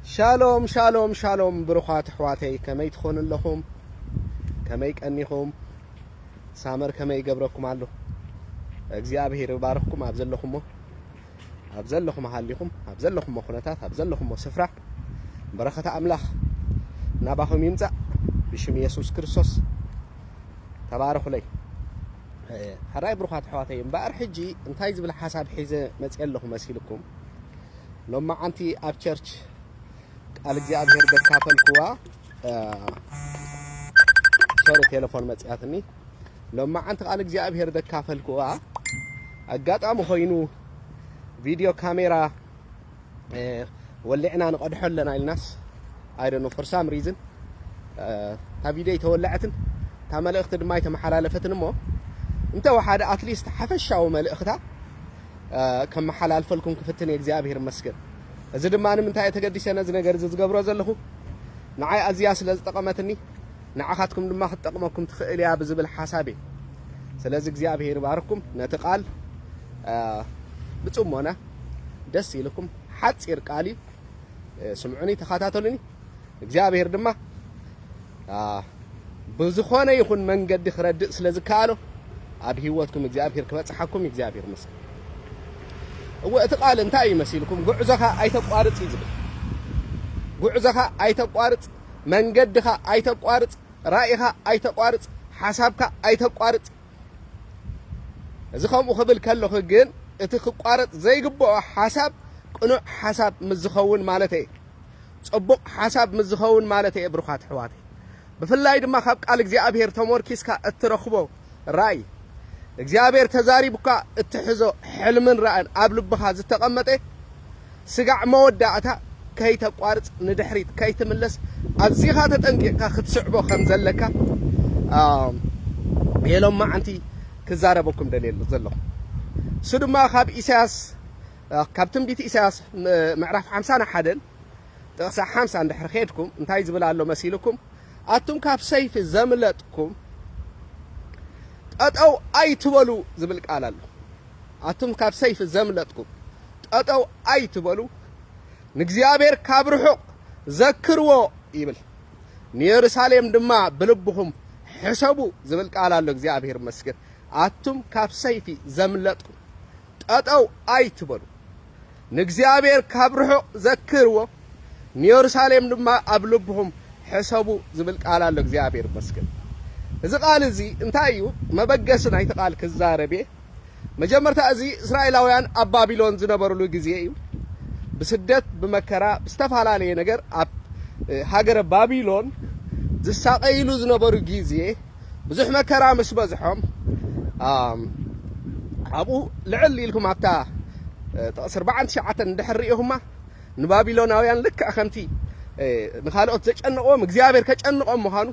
شالوم شالوم شالوم بروخات حواتي كمي تخون لهم كمي كأنيهم سامر كمي قبركم علو እግዚአብሔር ይባርክኩም አብዘለኩም ሀሊኩም አብዘለኩም መኹነታት አብዘለኩም ስፍራ በረከተ አምላኽ ናባኹም ይምጻ ብሽም ኢየሱስ ክርስቶስ ተባረኹ ለይ حراي بروخات حواتي امبار حجي انتاي زبل حساب حيزه مصيلكم مسيلكم لما انتي اب تشرش قال እግዚአብሔር ደካፈልኩዋ ሸረ ቴሌፎን መጽያትኒ لما انت قال እግዚአብሔር ደካፈልኩዋ አጋጣሙ ሆይኑ ቪዲዮ ካሜራ ወልዕና ንቀድሐለና ኢልናስ I don't know for some reason ታ ቪዲዮ ተወልዓትን ታ መልእክት ድማ ይተመሓላለፈትን ሞ انت واحد اتليست حفشاو ملእኽታ ከም መሓላልፈልኩም ክፍትን እግዚአብሔር መስገን እዚ ድማ ንምንታይ ተገዲሰና እዚ ነገር ዝገብሮ ዘለኹ ንዓይ አዝያ ስለ ዝጠቀመትኒ ንዓኻትኩም ድማ ክትጠቅመኩም ትኽእል ያ ብዝብል ሓሳቤ ስለዚ እግዚአብሔር ይባርኩም ነቲ ቃል ብጽሞና ደስ ይልኩም ሓጽር ቃሊ ስምዑኒ ተኻታተሉኒ እግዚአብሔር ድማ ብዝኾነ ይኹን መንገዲ ክረድእ ስለዝካሎ ኣብ ህይወትኩም እግዚአብሔር ክበጽሐኩም እግዚአብሔር መስገን واتقال انتاي مسيلكم غعزخا ايتقارص يزبل غعزخا ايتقارص منجدخا ايتقارص رايخا ايتقارص حسابك ايتقارص ازخم خبل كلخ ግን እቲ ክቋረጽ ዘይግብኦ حساب ቅኑዕ حساب ምዝኸውን ማለተይ ጽቡቕ حساب ምዝኸውን ማለተይ ብሩኻት ሕዋት ብፍላይ ድማ ካብ ቃል እግዚአብሔር ተሞርኪስካ እትረኽቦ ራይ እግዚአብሔር ተዛሪብካ እትሕዞ ሕልምን ራእን ኣብ ልብኻ ዝተቀመጠ ስጋዕ መወዳእታ ከይተቋርጽ ንድሕሪት ከይትምለስ ኣዚኻ ተጠንቂቕካ ክትስዕቦ ከም ዘለካ የሎም ማዓንቲ ክዛረበኩም ደልየሉ ዘለኹ እሱ ድማ ካብ ኢሳያስ ካብ ትንቢት ኢሳያስ ምዕራፍ 51 ጥቕሲ 50 እንድሕር ኸድኩም እንታይ ዝብል ኣሎ መሲልኩም ኣቱም ካብ ሰይፊ ዘምለጥኩም ጠጠው አይትበሉ ዝብል ቃል አለ አቱም ካብ ሰይፍ ዘምለጥኩም ጠጠው አይትበሉ ንእግዚአብሔር ካብ ርሑቕ ዘክርዎ ይብል ንኢየሩሳሌም ድማ ብልብኹም ሕሰቡ ዝብል ቃል አለ እግዚአብሔር መስገን አቱም ካብ ሰይፊ ዘምለጥኩም ጠጠው አይትበሉ ንእግዚአብሔር ካብ ርሑቕ ዘክርዎ ንኢየሩሳሌም ድማ ኣብ ልብኹም ሕሰቡ ዝብል ቃል አለ እግዚአብሔር መስገን እዚ ቃል እዚ እንታይ እዩ መበገስን አይተቃል ክዛረቤ መጀመርታ እዚ እስራኤላውያን ኣብ ባቢሎን ዝነበሩሉ ጊዜ እዩ ብስደት ብመከራ ብስተፋላለየ ነገር ኣብ ሃገረ ባቢሎን ዝሳቀይሉ ዝነበሩ ጊዜ ብዙሕ መከራ ምስ በዝሖም ኣብኡ ልዕል ኢልኩም ኣብታ ጥቕሲ 49 እንድሕሪኢኹማ ንባቢሎናውያን ልክ ከምቲ ንኻልኦት ዘጨንቆም እግዚአብሔር ከጨንቆም ምዃኑ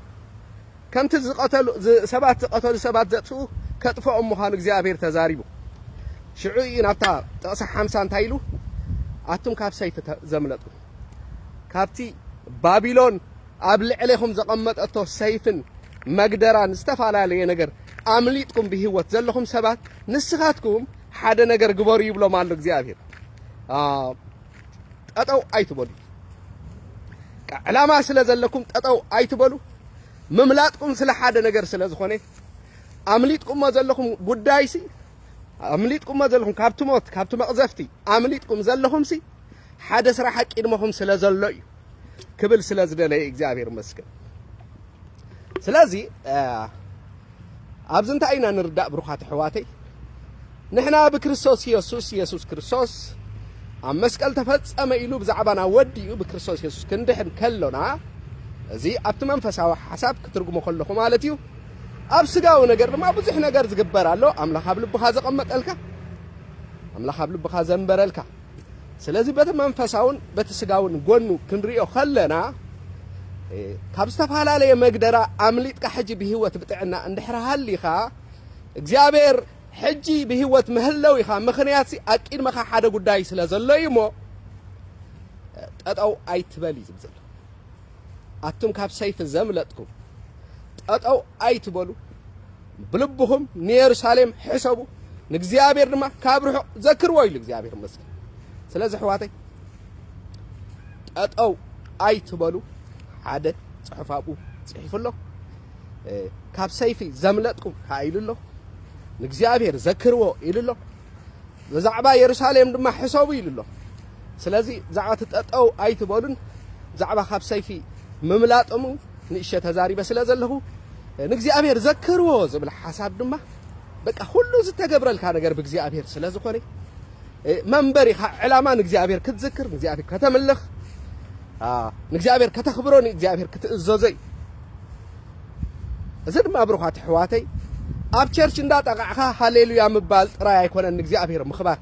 ከምቲ ዝቀተሉ ሰባት ዝቀተሉ ሰባት ዘጥፉ ከጥፎም ምዃኑ እግዚአብሔር ተዛሪቡ ሽዑይ ናብታ ጥቕሲ 50 እንታይ ኢሉ ኣቱም ካብ ሰይፍ ዘምለጡ ካብቲ ባቢሎን ኣብ ልዕለይኹም ዘቐመጠቶ ሰይፍን መግደራን ዝተፋላለየ ነገር ኣምሊጥኩም ብህይወት ዘለኹም ሰባት ንስኻትኩም ሓደ ነገር ግበሩ ይብሎም ኣሎ እግዚአብሔር ጠጠው ኣይትበሉ ዕላማ ስለ ዘለኩም ጠጠው ኣይትበሉ مملاتكم سلا حدا نجار سلا زخونة عمليتكم ما زلهم قدايسي عمليتكم ما زلهم كابتموت كابتم أقزفتي عمليتكم زلهم سي حدا سرحك إنهم سلا زلّي كبل سلا زلّي إجابير مسكن سلازي أبزنت أين نردأ بروحات حواتي نحنا بكريستوس يسوس كريستوس عم مسكال تفتس أما إلو بزعبنا ودي بكريستوس يسوس كندحن كلنا زي أبت منفسه حساب كترجمه كله مالتيو أبسجاو نجار ما بزح نجار زجبر الله أملا خابل بخازق أمك ألك أملا خابل بخازن برلك سلازي بيت منفساون بيت سجاون جونو كنريو خلنا كابستف على مقدرة عمليت كحجي بهوة بتاعنا عند حرها اللي خا إجابير حجي بهوة مهلوي خا مخنياتي أكيد ما خا حدا قداي سلازل يمو أو أيت بالي زبزل أتم كاب سيف زملتكم أو أيتبلو بلبهم نيرسالم حسبوا نجزيابير ما كابره ذكر ويل نجزيابير مسك سلازح واتي أو ኣይትበሉ ሓደ ጽሑፍ ኣብኡ ጽሒፉ ኣሎ ካብ ሰይፊ ዘምለጥኩም ኢሉ ኣሎ ንእግዚአብሔር ዘክርዎ ኢሉ ኣሎ ብዛዕባ ኢየሩሳሌም ድማ ሕሰቡ ኢሉ ኣሎ ስለዚ ዛዕባ ትጠጠው ኣይትበሉን ዛዕባ ካብ ሰይፊ ምምላጦሙ ንእሸ ተዛሪበ ስለ ዘለኹ ንእግዚአብሔር ዘክርዎ ዝብል ሓሳብ ድማ በቃ ሁሉ ዝተገብረልካ ነገር ብእግዚአብሔር ስለ ዝኾነ መንበሪኻ ዕላማ ንእግዚአብሔር ክትዝክር ንእግዚአብሔር ከተምልኽ ንእግዚአብሔር ከተኽብሮ ንእግዚአብሔር ክትእዘዞ እዚ ድማ ብሩኻት ኣሕዋተይ ኣብ ቸርች እንዳጠቃዕኻ ሃሌሉያ ምባል ጥራይ ኣይኮነን ንእግዚአብሔር ምኽባር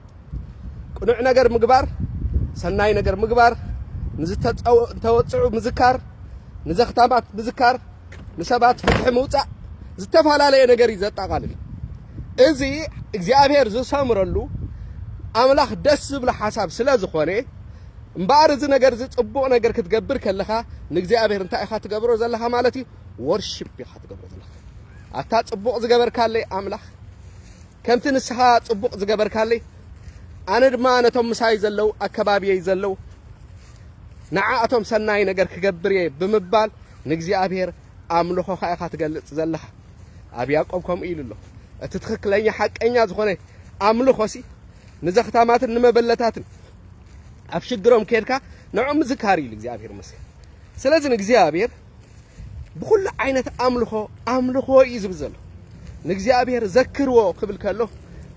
ቅኑዕ ነገር ምግባር ሰናይ ነገር ምግባር ንዝተወፅዑ ምዝካር ንዘኽታማት ምዝካር ንሰባት ፍትሒ ምውፃእ ዝተፈላለየ ነገር ይዘጠቃልል እዚ እግዚአብሔር ዝሰምረሉ ኣምላኽ ደስ ዝብል ሓሳብ ስለ ዝኾነ እምበኣር እዚ ነገር ዝፅቡቕ ነገር ክትገብር ከለኻ ንእግዚአብሔር እንታይ ኢኻ ትገብሮ ዘለኻ ማለት እዩ ወርሺፕ ኢኻ ትገብሮ ዘለኻ ኣታ ፅቡቕ ዝገበርካለይ ኣምላኽ ከምቲ ንስኻ ፅቡቕ ዝገበርካለይ ኣነ ድማ ነቶም ምሳይ ዘለው ኣከባቢየይ ዘለው ንዓኣቶም ሰናይ ነገር ክገብር እየ ብምባል ንእግዚአብሔር ኣምልኾኻ ኢኻ ትገልጽ ዘለኻ ኣብ ያዕቆብ ከምኡ ኢሉ ኣሎ እቲ ትክክለኛ ሓቀኛ ዝኾነ ኣምልኾሲ ንዘኽታማትን ንመበለታትን ኣብ ሽግሮም ከድካ ንዖም ዝካር ኢሉ እግዚአብሔር መስል ስለዚ ንእግዚአብሔር ብኩሉ ዓይነት ኣምልኾ እዩ ዝብል ዘሎ ንእግዚአብሔር ዘክርዎ ክብል ከሎ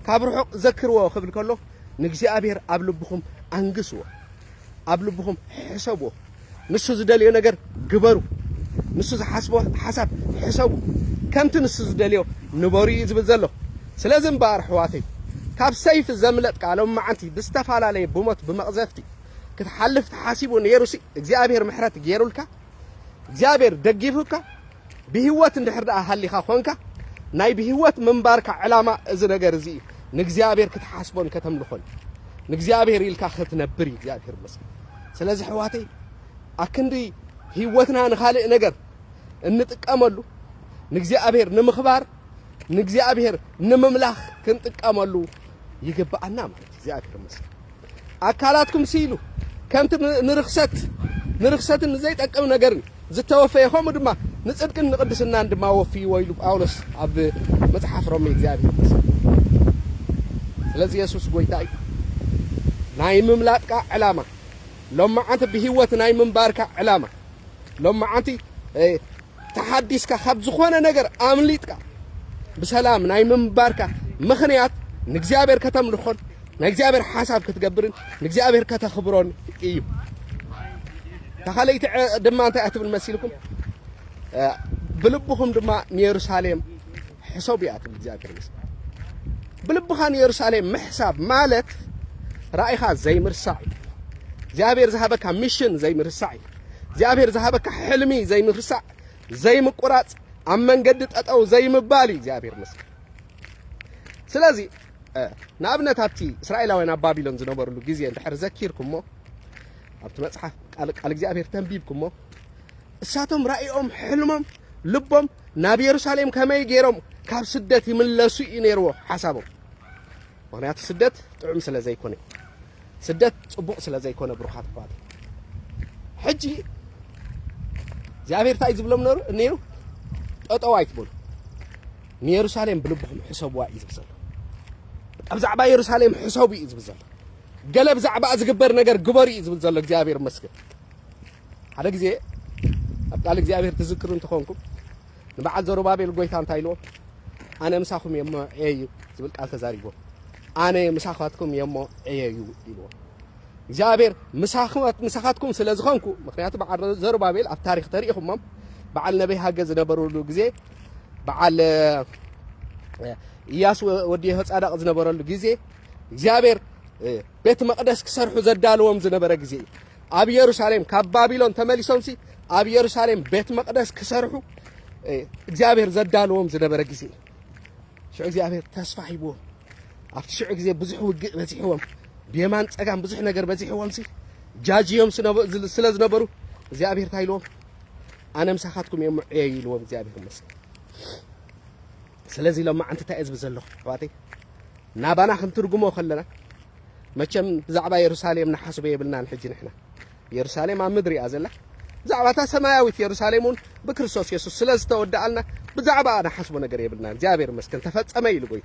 ካብ ርሑቕ ዘክርዎ ክብል ከሎ ንእግዚአብሔር ኣብ ልብኹም ኣንግስዎ ኣብ ልብኹም ሕሰብዎ ንሱ ዝደልዮ ነገር ግበሩ ንሱ ዝሓስቦ ሓሳብ ሕሰቡ ከምቲ ንሱ ዝደልዮ ንበሩ እዩ ዝብል ዘሎ ስለዚ እምበኣር ኣሕዋተይ ካብ ሰይፍ ዘምለጥካ ሎማዓንቲ ብዝተፈላለየ ብሞት ብመቕዘፍቲ ክትሓልፍ ተሓሲቡ ነይሩሲ እግዚአብሔር ምሕረት ገይሩልካ እግዚአብሔር ደጊፉካ ብህይወት እንድሕር ደኣ ሃሊኻ ኮንካ ናይ ብህይወት ምንባርካ ዕላማ እዚ ነገር እዚ ንእግዚአብሔር ክትሓስቦን ከተምልኾን ንእግዚአብሔር ኢልካ ክትነብር እግዚአብሔር መስል ስለዚ ኣሕዋተይ ኣክንዲ ህይወትና ንኻልእ ነገር እንጥቀመሉ ንእግዚአብሔር ንምኽባር ንእግዚአብሔር ንምምላኽ ክንጥቀመሉ ይግባአና ማለት እግዚአብሔር መስል ኣካላትኩም ሲሉ ከምቲ ንርክሰትን ዘይጠቅም ነገርን ዝተወፈየኹም ድማ ንጽድቅን ንቅድስናን ድማ ወፍይዎ ኢሉ ጳውሎስ ኣብ መጽሓፍ ሮሜ እግዚአብሔር መስል ስለዚ ኢየሱስ ጎይታ እዩ ናይ ምምላጥካ ዕላማ ሎማዓንቲ ብህይወት ናይ ምንባርካ ዕላማ ሎማዓንቲ ተሓዲስካ ካብ ዝኾነ ነገር ኣምሊጥካ ብሰላም ናይ ምንባርካ ምኽንያት ንእግዚአብሔር ከተምልኾን ናይ እግዚአብሔር ሓሳብ ክትገብርን ንእግዚአብሔር ከተኽብሮን እዩ ተኻለይቲ ድማ እንታይ ኣትብል መሲልኩም ብልብኹም ድማ ንኢየሩሳሌም ሕሰብ እያ ትብል እግዚአብሔር መስል ብልብኻ ንኢየሩሳሌም ምሕሳብ ማለት ራእይኻ ዘይምርሳዕ እግዚአብሔር ዝሃበካ ሚሽን ዘይምርሳዕ እግዚአብሔር ዝሃበካ ሕልሚ ዘይምርሳዕ ዘይምቁራጽ ኣብ መንገዲ ጠጠው ዘይምባል እግዚአብሔር መስል ስለዚ ንኣብነት ኣብቲ እስራኤላውያን ኣብ ባቢሎን ዝነበሩሉ ግዜ እንድሕር ዘኪርኩሞ ኣብቲ መጽሓፍ ቃል እግዚአብሔር ተንቢብኩሞ እሳቶም ራእዮም ሕልሞም ልቦም ናብ ኢየሩሳሌም ከመይ ገይሮም ካብ ስደት ይምለሱ እዩ ነይርዎ ሓሳቦም ምክንያቱ ስደት ጥዑም ስለ ዘይኮነ ስደት ጽቡቕ ስለ ዘይኮነ ብሩኻት ኣሕዋት ሕጂ እግዚአብሔር እንታይ ዝብሎም ነይሩ ጠጠው ኣይትበሉ ንኢየሩሳሌም ብልብኹም ሕሰብዋ እዩ ዝብል ዘሎ ብዛዕባ ኢየሩሳሌም ሕሰቡ እዩ ዝብል ዘሎ ገለ ብዛዕባ ዝግበር ነገር ግበሩ እዩ ዝብል ዘሎ እግዚአብሔር መስገን ሓደ ግዜ ኣብ ቃል እግዚአብሔር ትዝክሩ እንትኾንኩም ንበዓል ዘሩባቤል ጎይታ እንታይ ኢልዎ ኣነ ምሳኹም የሞ ዕየዩ ዝብል ቃል ተዛሪቦ ኣነ ምሳኻትኩም የሞ ዕየዩ ኢልዎ እግዚአብሔር ምሳኻትኩም ስለ ዝኾንኩ ምክንያቱ በዓል ዘሩባቤል ኣብ ታሪክ ተሪኢኹሞም በዓል ነቢይ ሃገ ዝነበሩሉ ግዜ በዓል ኢያሱ ወዲ ሆጻዳቕ ዝነበረሉ ግዜ እግዚአብሔር ቤት መቅደስ ክሰርሑ ዘዳልዎም ዝነበረ ግዜ ኣብ ኢየሩሳሌም ካብ ባቢሎን ተመሊሶምሲ ኣብ ኢየሩሳሌም ቤት መቅደስ ክሰርሑ እግዚአብሔር ዘዳልዎም ዝነበረ ግዜ ሽዑ እግዚአብሔር ተስፋ ሂብዎም ኣብቲ ሽዑ ግዜ ብዙሕ ውግእ በዚሕዎም ብየማን ፀጋም ብዙሕ ነገር በዚሕዎምሲ ጃጅዮም ስለ ዝነበሩ እግዚአብሔር እንታይ ኢልዎም ኣነ ምሳኻትኩም እዮም ዕየዩ ኢልዎም እግዚአብሔር መስል ስለዚ ሎማዓንቲ እንታይ ዝብል ዘለኹ ኣሕዋተይ ናባና ክንትርጉሞ ከለና መቸም ብዛዕባ ኢየሩሳሌም ንሓስበ የብልናን ሕጂ ንሕና ኢየሩሳሌም ኣብ ምድሪ እያ ዘላ زعبة سماوية يروساليمون بكريستوس يسوع سلسته ودعلنا بزعبة أنا حسبه نجري بالنا جابر مسكن تفت أميل قوي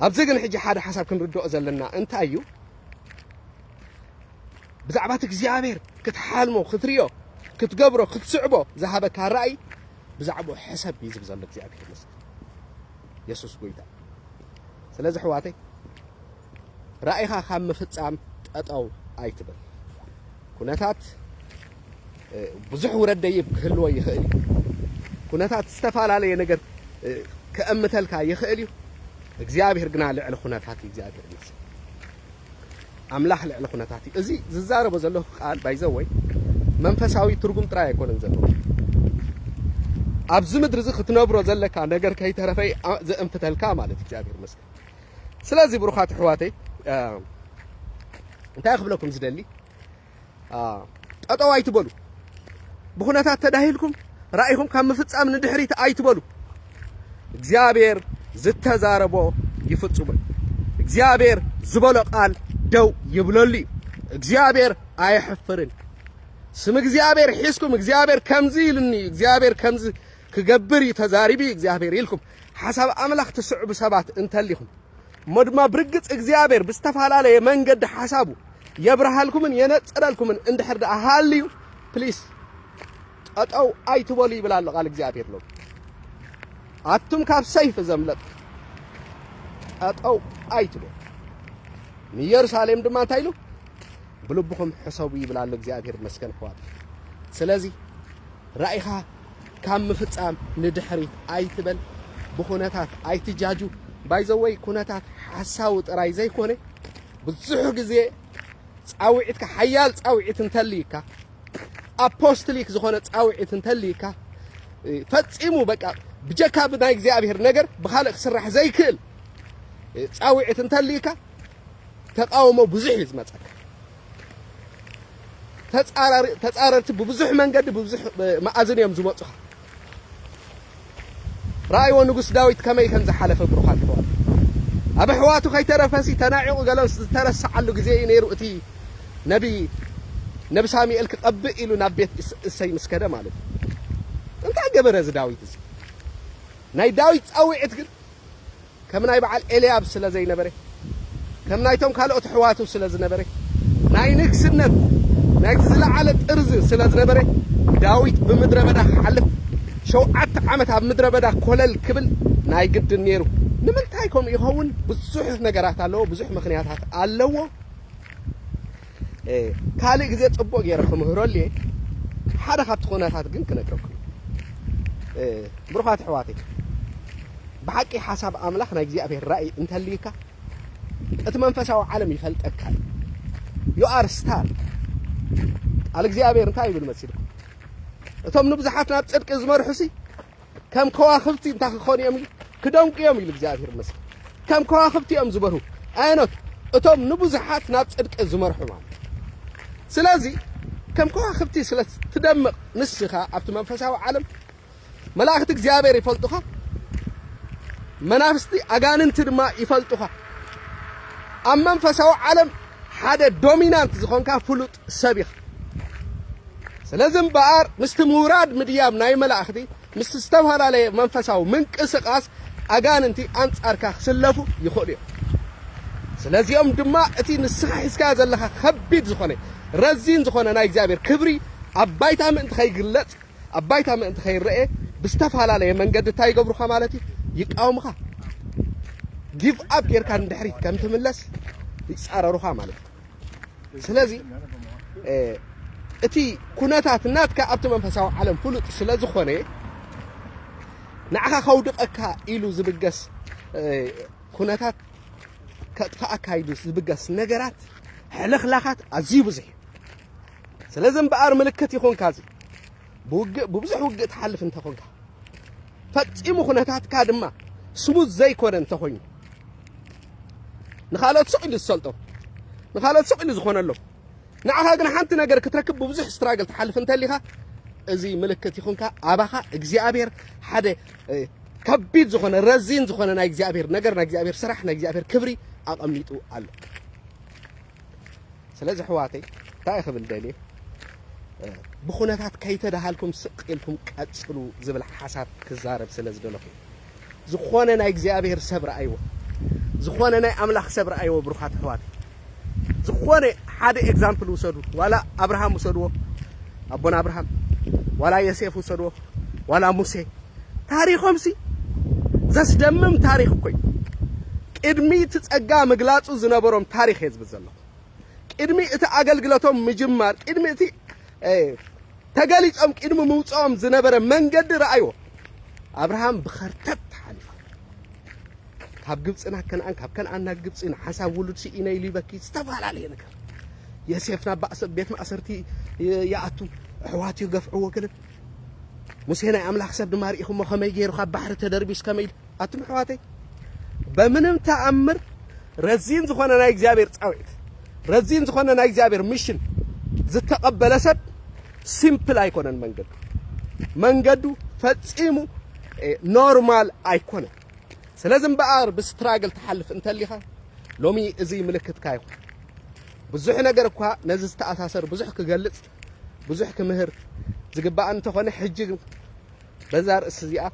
أبزقن حجي حدا حسب كن ردو أزلنا أنت أيو بزعباتك جابر كتحالمو كتريو كتقبرو كتصعبو ذهبك الرأي بزعبو حسب يزب زلك جابر مسكن يسوع قوي سلازي حواتي رأيها خام فتام أو أيتبل كونتات بزح ورد يب كله يخيل كونتات استفعل عليه نجر كأمثلك يخيليو እግዚአብሔር ግን አለ على خناتات እግዚአብሔር ነስ አምላክ على خناتات እዚ ዝዛረበ ዘሎ ቃል ባይዘወይ መንፈሳዊ ትርጉም ጥራ አይኮነን ዘሎ ኣብዚ ምድር እዚ ክትነብሮ ዘለካ ነገር ከይተረፈይ ዘእንፍተልካ ማለት እግዚአብሔር ነስ ስለዚህ ብሩኻት ሕዋተይ እንታይ ክብለኩም ዝደሊ ጠጠው አይትበሉ بخناتات تداهلكم رأيكم كم مفتصام ندحريت አይትበሉ እግዚአብሔር ዝተዛረቦ ይፍጽም እግዚአብሔር ዝበሎ ቃል ደው ይብለሊ እግዚአብሔር አይሕፍርን ስም እግዚአብሔር ሒስኩም እግዚአብሔር ከምዚ ይልኒ እግዚአብሔር ከምዚ ክገብር ተዛሪቢ እግዚአብሔር ይልኩም حسب አምላክ ተስዑብ ሰባት እንተሊኹም መድማ ብርግጽ እግዚአብሔር በስተፋላለየ መንገድ ሐሳቡ የብርሃልኩምን የነጸዳልኩምን እንድሕርዳ አሃልዩ ፕሊስ ጠጠው አይትበሉ ይብላል ቃል እግዚአብሔር ነው አቱም ካብ ሰይፍ ዘምለጥ ጠጠው አይትበሉ ኢየሩሳሌም ድማ ታይሉ ብልብኩም ሕሰቡ ይብላል እግዚአብሔር መስከን ፏል ስለዚህ ራእይኻ ካብ ምፍጻም ንድሕሪት አይትበል بخونታት አይትጃጁ ባይዘወይ ኩነታት ሐሳው ጥራይ ዘይኮነ ብዙሕ ግዜ ጻውዒትካ ሓያል ጻውዒት እንተልይካ አፖስቶሊክ ዝኾነ ጻውዒት እንተልይካ ፈጽሙ በቃ بجكا بنا እግዚአብሔር ነገር بخالق سرح زي كل ጻውዒት እንተልይካ ተቃውሞ ብዙሕ ይዝመጻካ ተጻረርቲ በብዙሕ መንገድ በብዙሕ ማዕዘን እዮም ዝመጹኻ رأي ونقص داويت كما يكن زحلف بروخات حوات أبي حواتو خي ترفسي تناعق قالوا ترسع له جزء نيرؤتي نبي سامي إلك قبل إلو نبيت السي مسكدة مالك أنت عجبر از داويت ناي داويت أوي عتقل كم ناي بعل إلياب سلا زي نبري كم ناي توم كالو حواتو سلا زي نبري ناي نكس النب ناي تزلع على الأرز سلا زي نبري داويت بمدرة بدا حلف شو عت عمت عب مدرة بدا كلل كبل ناي قد النيرو نمنتايكم يهون بزح نجارات على بزح مخنيات على كالي جزء أبوه يرخم هرولي حدا خط خونات جن كنا كركم بروحات حواتي بحكي حسب أملاك نجزي أبي الرأي أنت الليكا أتمنفسه عالم يفلت أكل you are star على جزي أبي أنت أي بالمسير توم نبزحاتنا بتصدق زمر حسي كم كواخبتي انت خوني يمي كدوم قيام لجزابير مسك كم كواخبتي ام زبرو اينوت توم نبزحاتنا بتصدق زمر حمان سلازي كم كواخبتي سلا تدمق نسخه ابت منفساو عالم ملائكه እግዚአብሔር ይፈልጡኻ መናፍስቲ አጋንንት ድማ ይፈልጡኻ ኣብ መንፈሳዊ ዓለም ሓደ ዶሚናንት ዝኾንካ ፍሉጥ ሰቢኽ ስለዚህ በአር ምስትሙራድ ምድያም ናይ መላእክቲ ምስተስተፋላለየ መንፈሳው ምንቅስቃስ አጋንንቲ አንጻርካ ስለፉ ይخሉ ስለዚህም ድማ እቲ ንስኻ ሒስካ ዘለኻ ከቢድ ዝኾነ ረዚን ዝኾነ ናይ እግዚአብሔር ክብሪ አባይታ ምእንቲ ከይግለጽ አባይታ ምእንቲ ከይረአ ብስተፋላለየ መንገድ ታይገብሩኻ ማለት ይቃውምኻ ጊቭ አፕ ጌርካ እንድሕሪት ከም ትምለስ ይጻረሩኻ ማለት ስለዚህ أتي كوناتات ناتك أبت منفساو عالم فلوت سلازو خوني نعخا خودق أكا إلو زبقس كوناتات كتقا أكا إلو زبقس نقرات حلق لاخات عزيبو زي سلازم بقار ملكت يخون كازي ببزح وقت تحلف انت خونك فتيمو كوناتات كادما سموز زي كورن تخوني نخالات سقل السلطة نخالات سقل زخون اللو نعها جن حنت نجار كتركب ببزح استراجل تحلف انت اللي خا زي ملكتي خونك أباها إجزابير حدا كبيد زخون الرزين زخون أنا إجزابير نجار نجزابير سرحنا إجزابير كبري أقميتو على سلازح حواتي تايخ بالدليل بخونات كيتدهالكم سقيلكم قصلوا زبل حساب كزارب سلازدلخ زخونه ناي እግዚአብሔር ሰብር አይዎ زخونه ناي املاخ ሰብር አይዎ ብሩኻት ሕዋት زخونه ሓደ ኤግዛምፕል ወሰዱ ዋላ አብርሃም ወሰዱ አቦና አብርሃም ዋላ ዮሴፍ ወሰዱ ዋላ ሙሴ ታሪኾም ሲ ዘስደምም ታሪኽ ኮይ ቅድሚ ትጸጋ መግላጹ ዝነበሮም ታሪኽ ህዝብ ዘሎ ቅድሚ እቲ አገልግሎቶም ምጅማር ቅድሚ እቲ ተገሊጾም ቅድሚ ምውጾም ዝነበረ መንገድ ረአዮ አብርሃም ብኸርተት ሓሊፉ ካብ ግብጽና ከነአን ካብ ከነአን ናብ ግብጽና ሓሳብ ውሉድ ሲኢነ ኢሉ ይበኪ ዝተባላለየ ነገር ዮሴፍና ቤት ማእሰርቲ ያአቱ ሕዋት ይገፍዕዎ ገለን ሙሴ ናይ አምላኽ ሰብ ድማ ርኢኹሞ ከመይ ገይሩ ካብ ባሕሪ ተደርቢስ ከመይ አቱም ሕዋተይ በምንም ተአምር ረዚን ዝኾነ ናይ እግዚአብሔር ጻውዒት ረዚን ዝኾነ ናይ እግዚአብሔር ሚሽን ዝተቀበለ ሰብ ሲምፕል አይኮነን መንገዱ ፈጽሙ ኖርማል አይኮነን ስለዚህ በአር በስትራግል ተሐልፍ እንተሊኻ ሎሚ እዚ ምልክት ካይኹ ብዙሕ ነገር እኳ ነዚ ዝተኣሳሰር ብዙሕ ክገልጽ ብዙሕ ክምህር ዝግባእ እንተኾነ ሕጂ በዛር እስዚኣ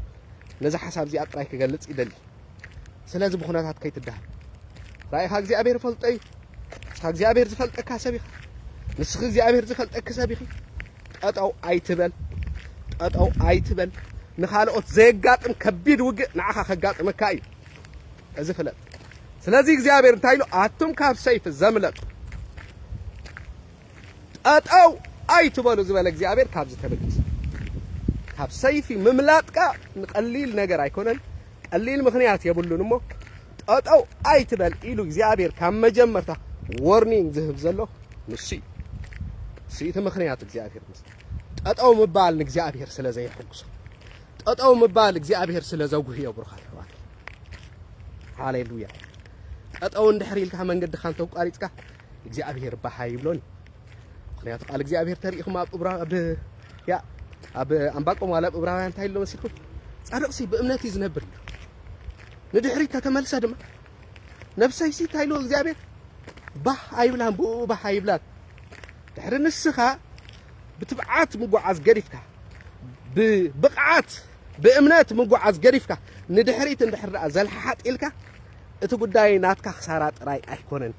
ነዚ ሓሳብ እዚኣ ጥራይ ክገልጽ ይደሊ ስለዚህ ብኹነታት ከይትደሃል ራእይኻ እግዚአብሔር ፈልጠይ ንስኻ እግዚአብሔር ዝፈልጠካ ሰብ ኢኻ ንስኺ እግዚአብሔር ዝፈልጠካ ሰብ ኢኺ ጠጠው አይትበል ንኻልኦት ዘየጋጥም ከቢድ ውግእ ንዓኻ ከጋጥመካ እዩ እዚ ፍለጥ ስለዚህ እግዚአብሔር እንታይ ኢሉ አቱም ካብ ሰይፍ ዘምለጡ ጠጠው አይትበሉ ዝበለ እግዚአብሔር ካብ ዝተበግስ ካብ ሰይፊ ምምላጥካ ንቀሊል ነገር አይኮነን ቀሊል ምክንያት የብሉን እሞ ጠጠው አይትበል ኢሉ እግዚአብሔር ካብ መጀመርታ ዋርኒንግ ዝህብ ዘሎ ንሱ ሲቲ ምክንያት እግዚአብሔር ጠጠው ምባል እግዚአብሔር ስለዘይሕጉስ ጠጠው ምባል እግዚአብሔር ስለዘጉህዮ ብሩኻት ሕዋት ሃሌሉያ ጠጠው እንድሕሪልካ መንገድካ እንተ ቋሪጽካ እግዚአብሔር ባሃይ ይብሎን ምክንያቱ ቃል እግዚአብሔር ተሪኢኹም ኣብ ኣምባቆም ዋላ ዕብራውያን እንታይ ኢሉ መሲልኩም ጻድቕሲ ብእምነት እዩ ዝነብር ንድሕሪት ተተመልሰ ድማ ነፍሰይሲ እንታይ ኢሉ እግዚአብሔር ባህ ኣይብላን ብኡ ባህ ኣይብላን ድሕሪ ንስኻ بتبعات مجوعز قريفك ببقعات بإمنات مجوعز قريفك ندحريت ندحر زل حات إلك أتقداي ناتك خسارات راي أيكونن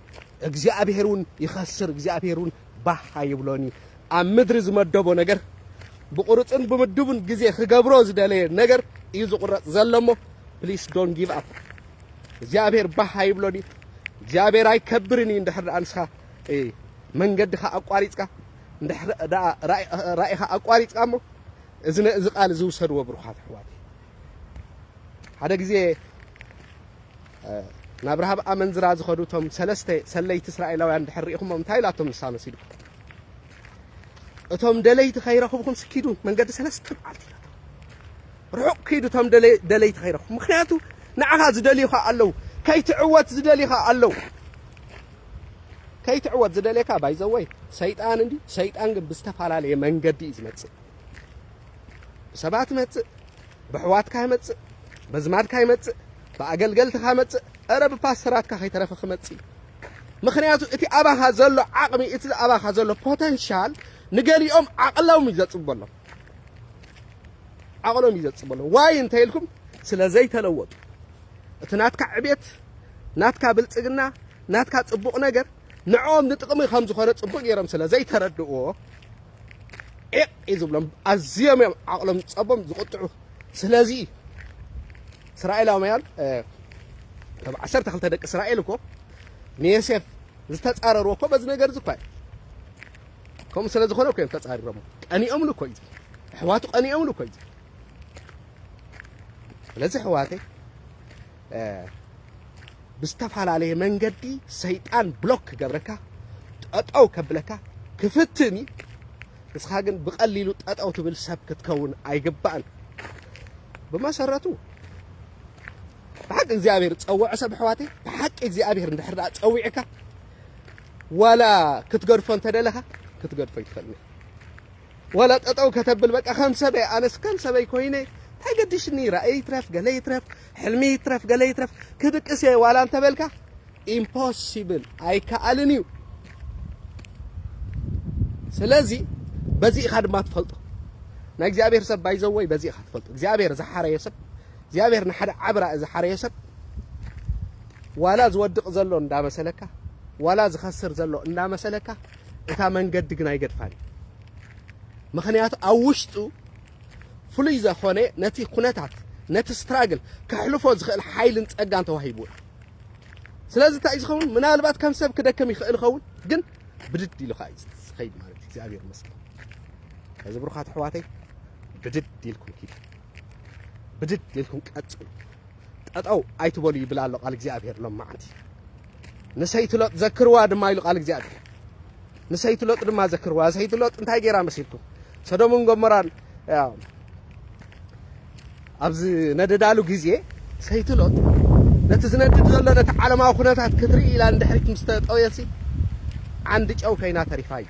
እግዚአብሔሩን ይخسر እግዚአብሔሩን ባህ ይብሎኒ አምድርዝ መደቦ ነገር በቁርጥን በመድቡን ጊዜ ከገብሮ ዝደለ ነገር ይዙ ቁርጥ ዘለሞ ፕሊስ ዶንት ጊቭ አፕ እግዚአብሔር ባህ ይብሎኒ እግዚአብሔር አይከብርኒ እንደሕር አንስኻ መንገድኻ አቋሪጽካ እንደሕር ራእይኻ አቋሪጽካሞ እዝነ እዚ ቃል ዝውሰድዎ ብሩኻት ሕዋት ሓደ ጊዜ ናብርሃብ አመንዝራ ዝኸዱቶም ሰለስተ ሰለይቲ እስራኤላውያን ድሕሪኢኹም እንታይ ላቶም ንሳመሲሉ እቶም ደለይቲ ኸይረኽብኩም ስኪዱ መንገዲ ሰለስተ መዓልቲ ሩቅ ኪዱቶም ደለይቲ ኸይረኽቡ ምክንያቱ ንዓኻ ዝደልዩኻ ኣለው ከይትዕወት ዝደልዩኻ ኣለው ከይትዕወት ዝደልየካ ባይዘወይ ሰይጣን እንዲ ሰይጣን ግን ብዝተፈላለየ መንገዲ እዩ ዝመጽእ ብሰባት ይመጽእ ብሕዋትካ ይመጽእ በዝማድካ ይመጽእ በአገልገልትካ መጽእ أرب باسرات كخي ترى خمتي مخنياتو إتي أباها زلوا عقمي إتي أباها زلوا potential نقالي عقلهم يزت صبلا عقلهم يزت صبلا واي انتهيلكم سلا زي تلوت تناتك عبيت ناتك بلتقنا ناتك تصبق نجر نعوم نتقمي خمس خرط تصبق يرم سلا زي تردوه إيه إزبلهم أزيم عقلهم تصبهم زقطعوا سلا زي إسرائيل أميال طبعا عشرت خلت دق إسرائيل كو نيسف زتتصارروا كو بز ነገር ዝኳይ ከም ስለ ዝኾነ እኮ ተጻሪሮም ቀኒኦም ልኮ እዩ ሕዋቱ ቀኒኦም ልኮ እዩ ስለዚህ ሕዋቴ ብዝተፈላለየ መንገዲ ሰይጣን ብሎክ ገብረካ ጠጠው ከብለካ ክፍትኒ ንስኻ ግን ብቐሊሉ ጠጠው ትብል ሰብ ክትከውን አይገባን በመሰረቱ بحق እግዚአብሔር ጸውዕ ሰብ ሕዋቴ بحق እግዚአብሔር እንድሕርዳ ጸውዕካ ولا ክትገርፎ እንተደለኻ ክትገርፎ ይትፈልኒ ولا ጠጠው ከተብል በቃ خمسة ኣነስ خمسة ኮይነ ታይገድሽኒ ራእይ ትረፍ ገለ ይትረፍ ሕልሚ ይትረፍ ገለ ይትረፍ ክድቅስ ዋላ እንተበልካ impossible አይከኣልን እዩ ስለዚህ بزي خاد ما تفلطه نا እግዚአብሔር ሰብ ባይዘወይ በዚህ አትፈልጡ እግዚአብሔር ዘሐረየ ሰብ እግዚአብሔር ንሓደ ዓብራ ዘሐረየ ሰብ ዋላ ዝወድቕ ዘሎ እንዳመሰለካ ዋላ ዝኸስር ዘሎ እንዳመሰለካ እታ መንገድ ግን አይገድፋል ምክንያቱ አውሽጡ ፍሉይ ዝኾነ ነቲ ኩነታት ነቲ ስትራግል ከሕልፎ ዝኽእል ሓይልን ጸጋን ተዋሂብዎ ስለዚህ እንታይ ዝኸውን ምናልባት ከም ሰብ ክደከም ይኽእል ይኸውን ግን ብድድ ኢሉ ኸይድ ማለት እግዚአብሔር መስለ እዚ ብሩኻት ኣሕዋተይ بدد يلكم كيف بدد يلكم قصل ططاو ايتبولو يبلالو قال እግዚአብሔር لما عندي نسيت لوط ذكروا دما يلو قال እግዚአብሔር نسيت لوط دما ذكروا نسيت لوط انتي غيرا مسيتو سدومن غمران ያው ابز نددالو غزي سيت لوط نتزندد ዘሎ ነት ዓለማው ኩነታት ክትሪ ኢላ እንድሕሪት ምስተጠውየሲ عند ጫው ከይና ተሪፋይ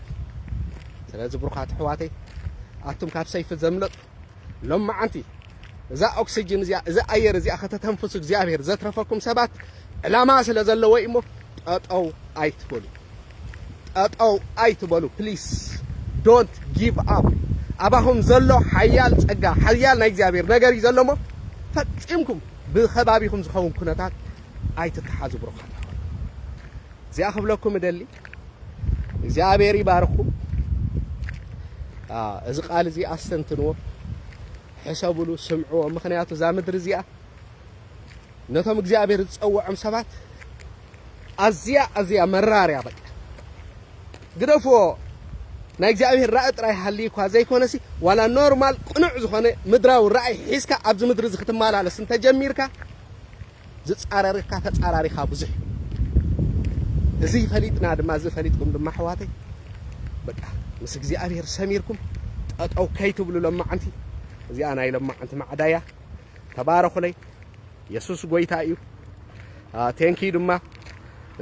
ስለዚህ ብሩኻት ኣሕዋተይ أتم كاب سيف الزملط لما عنتي إذا أكسجين إذا أير إذا أخذت تنفس زيابير إذا ترفعكم سبات لا ما أصل زلوا ويمو أو أيت بولو please don't give up أباهم زلوا حيال تجا حيال نيجابير نجاري زلوا ما فتشمكم بخبابيكم زخون كناتات أيت تحازب روحنا زي أخذ لكم دللي زيابير يباركم إذا قال زي أستنتنوا حسابلو سمعوا مخنياتو زا مدر زيا نتهم እግዚአብሔር تصوعم سبات أزيا مرار يا بقى قدفو نا እግዚአብሔር رأي ጥራይ حليكو زي كونسي ولا نورمال قنع زخونه مدراو رأي حيسكا ابز مدر زختمالالس انت جميركا زصارركا تصاراريخا بزح زي فليطنا دما زي فليطكم دما حواتي بقى مس እግዚአብሔር ሰሚርኩም ጣጣው ከይቱ ብሉ ለማ አንቲ እዚ አና ይለማ አንተ ማዕዳያ ተባረኹ ለይ ኢየሱስ ጎይታ እዩ ቴንኪ ድማ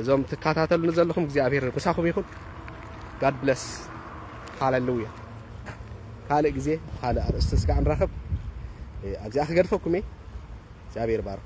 እዞም ተካታተሉን ዘለኹም እግዚአብሔር ንኩሳኹም ይኹን ጋድ ብለስ ሃሌሉያ ካለ ግዜ ካለ አርእስተ ስጋ እንራኸብ ኣብዚኣ ክገድፈኩም እግዚአብሔር ባርኩ